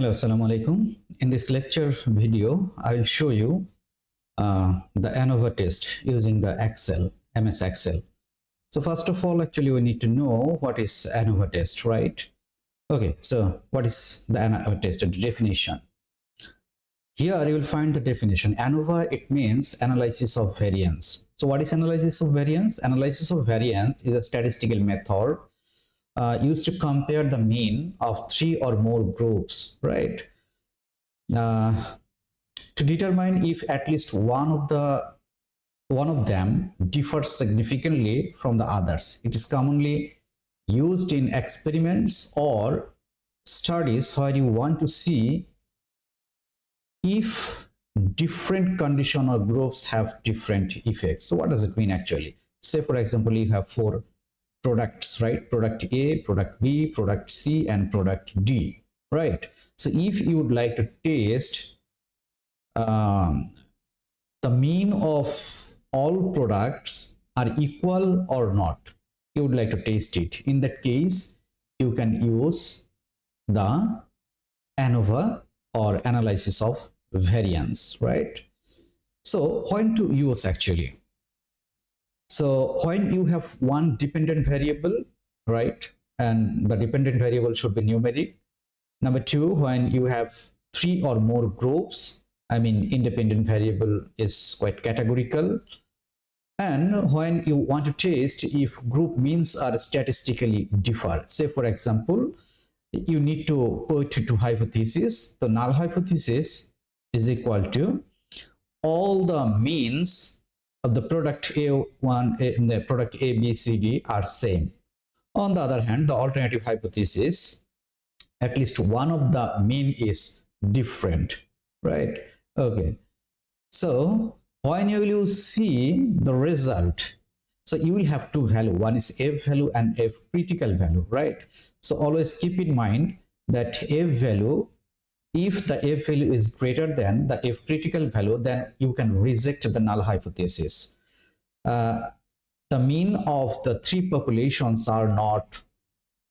Hello, assalamu alaikum. In this lecture video, I will show you the ANOVA test using the Excel, MS Excel. So first of all, actually, we need to know what is ANOVA test, right? Okay, so what is the ANOVA test? The definition. Here you will find the definition. ANOVA, it means analysis of variance. So what is analysis of variance? Analysis of variance is a statistical method used to compare the mean of 3 or more groups, right? To determine if at least one of them differs significantly from the others. It is commonly used in experiments or studies where you want to see if different condition or groups have different effects. So what does it mean actually? Say for example, you have 4 products, right? Product A, product B, product C, and product D, right? So if you would like to test the mean of all products are equal or not, you would like to test it. In that case, you can use the ANOVA or analysis of variance, right? So when to use actually? So when you have one dependent variable, right, and the dependent variable should be numeric. Number 2, when you have 3 or more groups, I mean independent variable is quite categorical. And when you want to test if group means are statistically differ. Say for example, you need to put two hypotheses. The null hypothesis is equal to all the means of the product A1 and the product A, B, C, D are same. On the other hand, the alternative hypothesis, at least one of the mean is different, right? Okay. So when you will see the result, so you will have two value. One is F value and F critical value, right? So always keep in mind that F value, if the F value is greater than the F critical value, then you can reject the null hypothesis. The mean of the 3 populations are not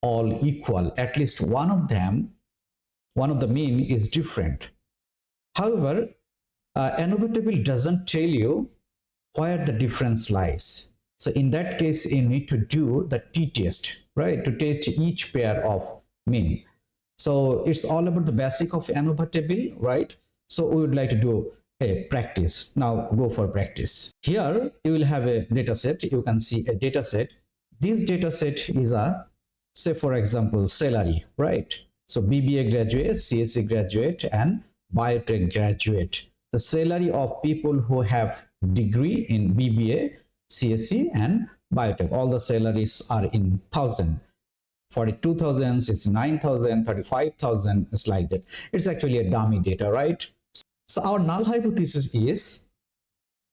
all equal. At least one of the mean is different. However, ANOVA table doesn't tell you where the difference lies. So in that case, you need to do the t-test, right, to test each pair of mean. So it's all about the basic of ANOVA table, right? So we would like to do a practice. Now go for practice. Here you will have a data set. You can see a data set. This data set is a, say for example, salary, right? So BBA graduate, CSE graduate, and biotech graduate. The salary of people who have degree in BBA, CSE, and biotech. All the salaries are in 1,000. 42,000, 69,000, 35,000, it's like that. It's actually a dummy data, right? So our null hypothesis is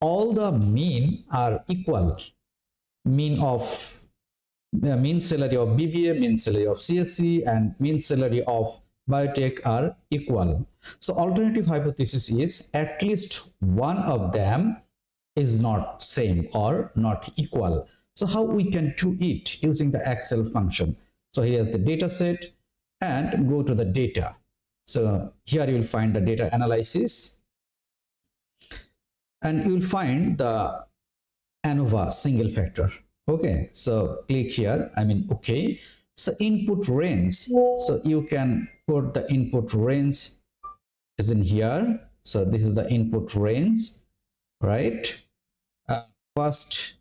all the mean are equal. Mean salary of BBA, mean salary of CSE, and mean salary of biotech are equal. So alternative hypothesis is at least one of them is not same or not equal. So how we can do it using the Excel function? So here's the data set and go to the data. So here you will find the data analysis and you will find the ANOVA single factor. Okay, so click here, okay. So input range, so you can put the input range is in here. So this is the input range, right? First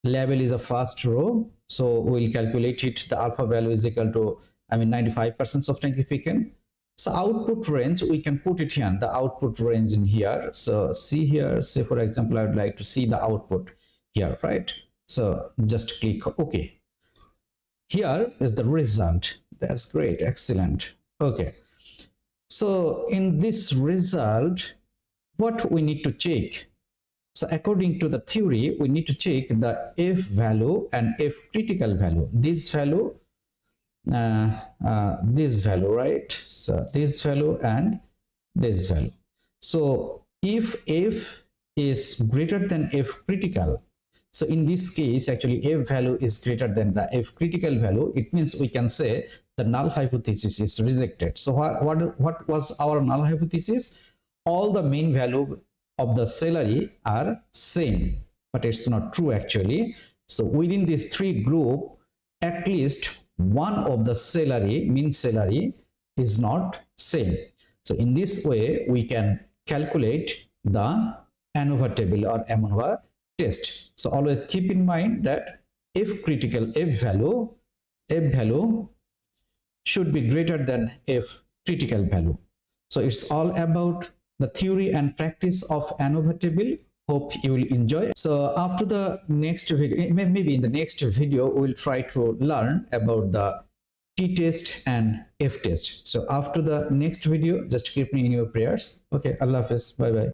label is a first row. So we'll calculate it. The alpha value is equal to 95% of significant. So output range, we can put it here, the output range in here. So see here, say for example, I would like to see the output here, right? So just click OK. Here is the result. That's great, excellent. Okay. So in this result, what we need to check? So according to the theory, we need to check the F value and F critical value. This value, right? So this value and this value. So if F is greater than F critical, So in this case, actually F value is greater than the F critical value. It means we can say the null hypothesis is rejected. So what was our null hypothesis? All the main value of the salary are same, but it's not true actually. So within these three group, at least one of the salary, mean salary, is not same. So in this way, we can calculate the ANOVA table or ANOVA test. So always keep in mind that if critical F value should be greater than F critical value. So it's all about the theory and practice of ANOVA table. Hope you will enjoy. So after the next video, maybe in the next video, we will try to learn about the T test and F test. So after the next video, just keep me in your prayers. Okay, Allah Hafiz. Bye bye.